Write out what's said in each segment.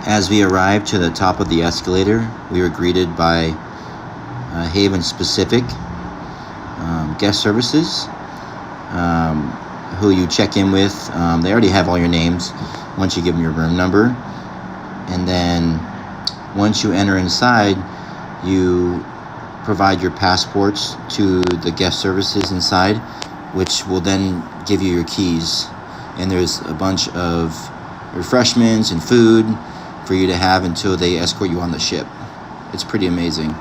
As we arrived to the top of the escalator, we were greeted by Haven specific guest services, who you check in with. They already have all your names once you give them your room number. And then once you enter inside, you provide your passports to the guest services inside, which will then give you your keys. And there's a bunch of refreshments and food for you to have until they escort you on the ship. It's pretty amazing.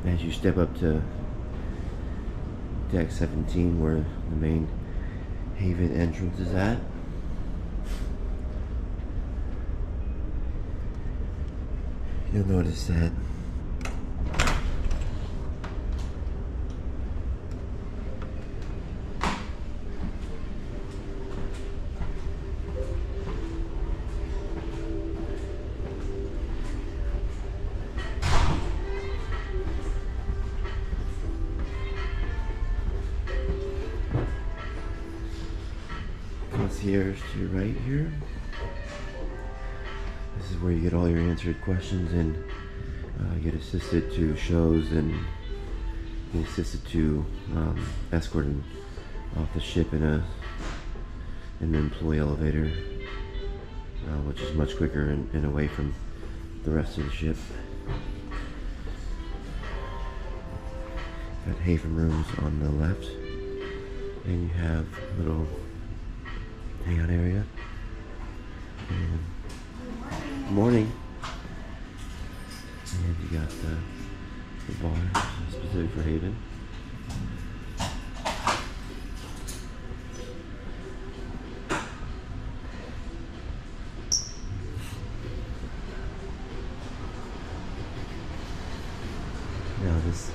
As you step up to deck 17, where the main Haven entrance is at, you'll notice that concierge to your right here. This is where you get all your answered questions and get assisted to shows and get assisted to escorting off the ship in an employee elevator, which is much quicker and away from the rest of the ship. Got Haven rooms on the left, and you have a little hangout area. And good morning. And you got the bar specific for Haven. Now this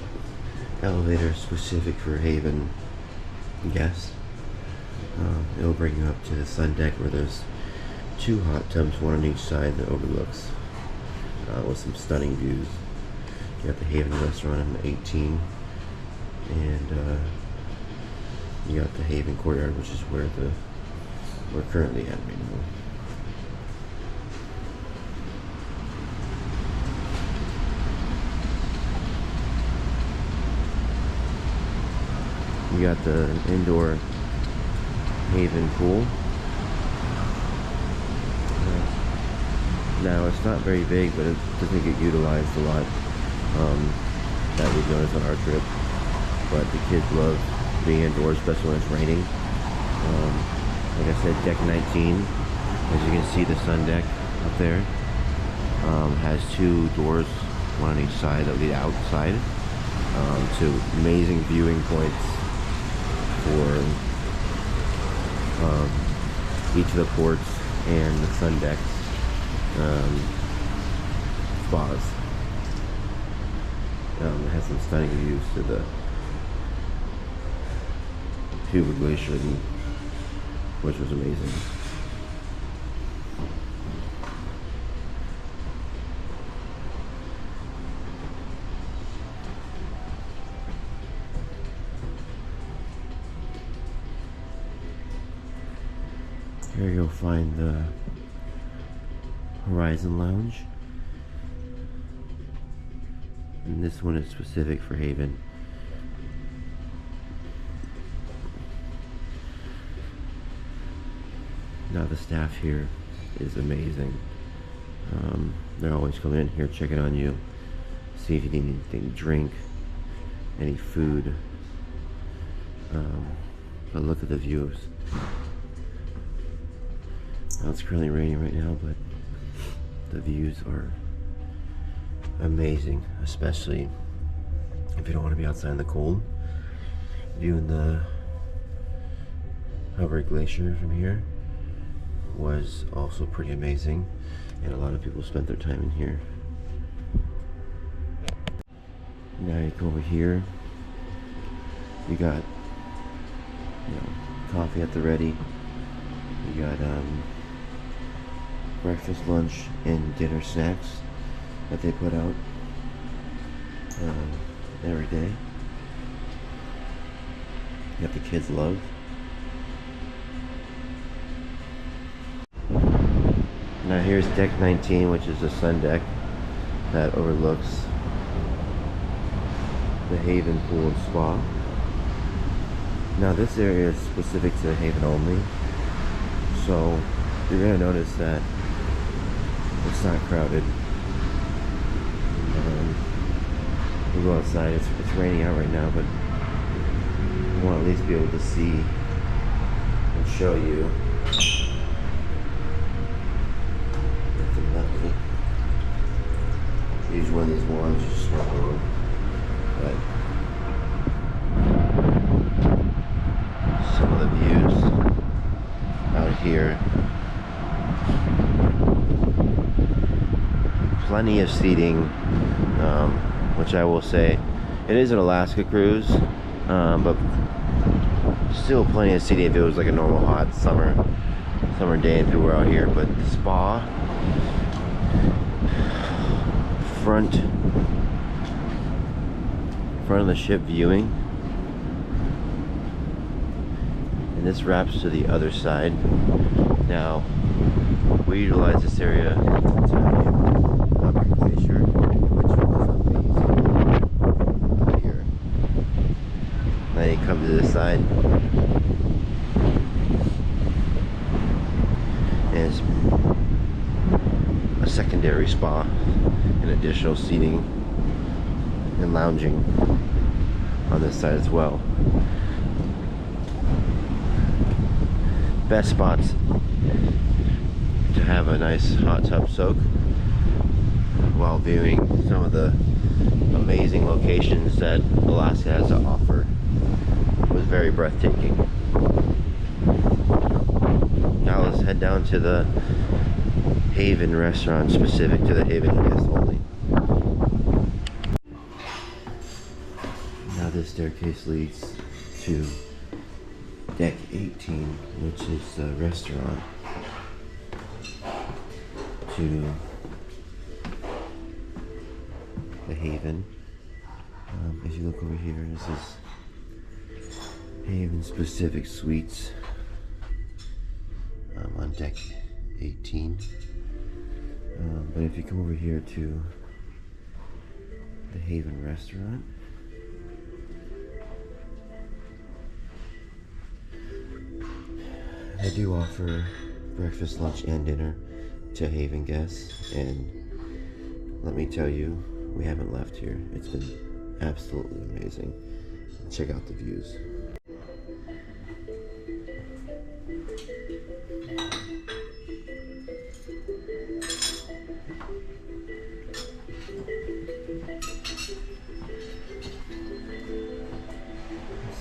elevator is specific for Haven guests. It'll bring you up to the sun deck where there's 2 hot tubs, one on each side, that overlooks with some stunning views. You got the Haven restaurant on 18, and you got the Haven courtyard, which is where we're currently at right now. You got the indoor Haven pool. Now it's not very big, but it doesn't get utilized a lot. That we've noticed on our trip. But the kids love being indoors, especially when it's raining. Like I said, deck 19, as you can see, the sun deck up there has 2 doors, one on each side that lead outside to amazing viewing points for each of the ports and the sun decks spas. It has some stunning views to the Huber Glacier, which was amazing. Here you'll find the Horizon Lounge. And this one is specific for Haven. Now the staff here is amazing. They're always coming in here, checking on you, see if you need anything to drink, any food. But look at the views. Now it's currently raining right now, but the views are amazing, especially if you don't want to be outside in the cold. Viewing the Hubbard Glacier from here was also pretty amazing, and a lot of people spent their time in here. Now you go over here, you got, you know, coffee at the ready. You got breakfast, lunch, and dinner snacks that they put out every day. That the kids love. Now here's deck 19, which is the sun deck that overlooks the Haven Pool and Spa. Now this area is specific to Haven only, so you're going to notice that it's not crowded. We go outside, it's raining out right now, but I want to at least be able to see and show you. Use one of these ones, just swap over. But some of the views out here. Plenty of seating, which I will say, it is an Alaska cruise, but still plenty of seating if it was like a normal hot summer day and people were out here. But the spa, front of the ship viewing, and this wraps to the other side. Now we utilize this area to Hubbard Glacier, which was amazing here. Now you come to this side, and it's a secondary spa and additional seating and lounging on this side as well. Best spots to have a nice hot tub soak while viewing some of the amazing locations that Alaska has to offer. It was very breathtaking. Now let's head down to the Haven restaurant, specific to the Haven guests only. Now this staircase leads to deck 18, which is the restaurant, to the Haven. As you look over here, this is Haven specific suites on deck 18. But if you come over here to the Haven restaurant, they do offer breakfast, lunch, and dinner to Haven guests, and let me tell you, we haven't left here. It's been absolutely amazing. Check out the views.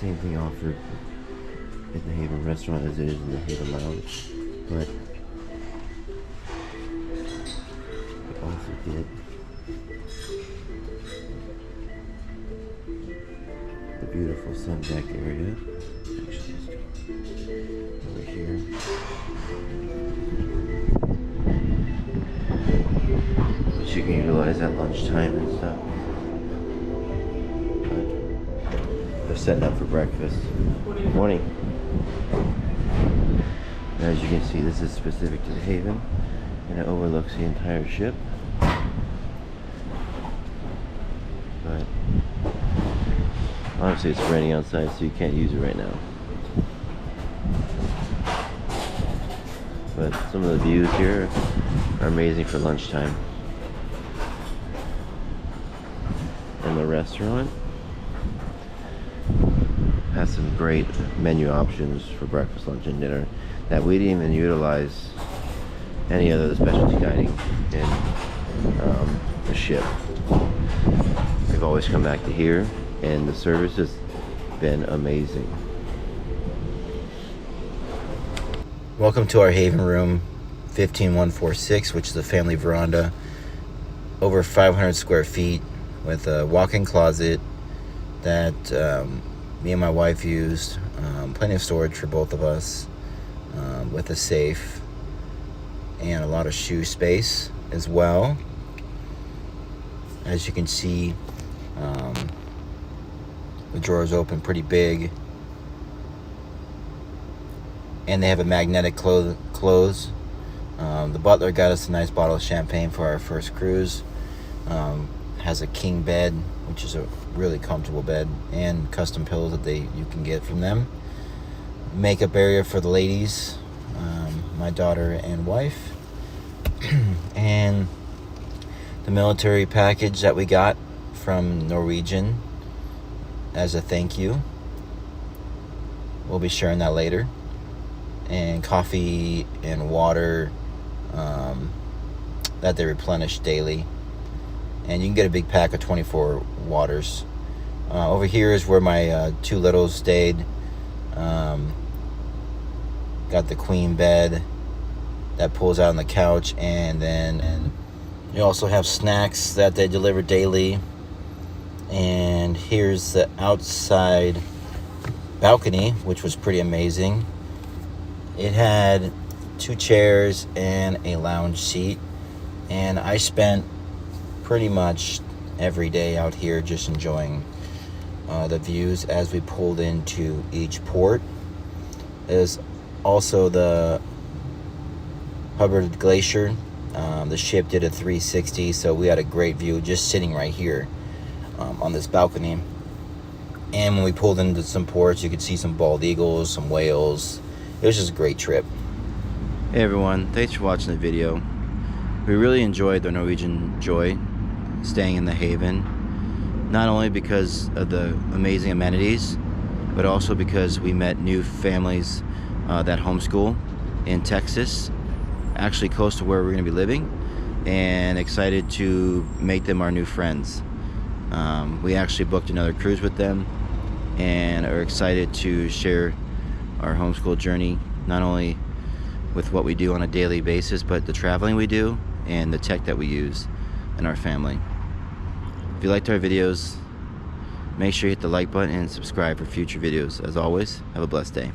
Same thing offered in the Haven restaurant as it is in the Haven lounge, but we also did the beautiful sun deck area. Actually, let's go over here. Which you can utilize at lunchtime and stuff. They're setting up for breakfast. Morning. As you can see, this is specific to the Haven, and it overlooks the entire ship. But honestly, it's raining outside, so you can't use it right now. But some of the views here are amazing for lunchtime. And the restaurant has some great menu options for breakfast, lunch, and dinner that we didn't even utilize any other specialty dining in the ship. We've always come back to here, and the service has been amazing. Welcome to our Haven room 15146, which is a family veranda, over 500 square feet, with a walk-in closet that me and my wife used, plenty of storage for both of us, with a safe and a lot of shoe space as well. As you can see, the drawers open pretty big, and they have a magnetic close. The butler got us a nice bottle of champagne for our first cruise. Has a king bed, which is a really comfortable bed, and custom pillows that you can get from them. Makeup area for the ladies, my daughter and wife, and the military package that we got from Norwegian as a thank you. We'll be sharing that later. And coffee and water that they replenish daily. And you can get a big pack of 24 waters. Over here is where my two littles stayed. Got the queen bed that pulls out on the couch, and then you also have snacks that they deliver daily. And here's the outside balcony, which was pretty amazing. It had 2 chairs and a lounge seat, and I spent pretty much every day out here just enjoying the views as we pulled into each port. There's also the Hubbard Glacier. The ship did a 360, so we had a great view just sitting right here on this balcony. And when we pulled into some ports, you could see some bald eagles, some whales. It was just a great trip. Hey everyone, thanks for watching the video. We really enjoyed the Norwegian Joy staying in the Haven, not only because of the amazing amenities, but also because we met new families that homeschool in Texas, actually close to where we're going to be living, and excited to make them our new friends. We actually booked another cruise with them and are excited to share our homeschool journey, not only with what we do on a daily basis, but the traveling we do and the tech that we use in our family. If you liked our videos, make sure you hit the like button and subscribe for future videos. As always, have a blessed day.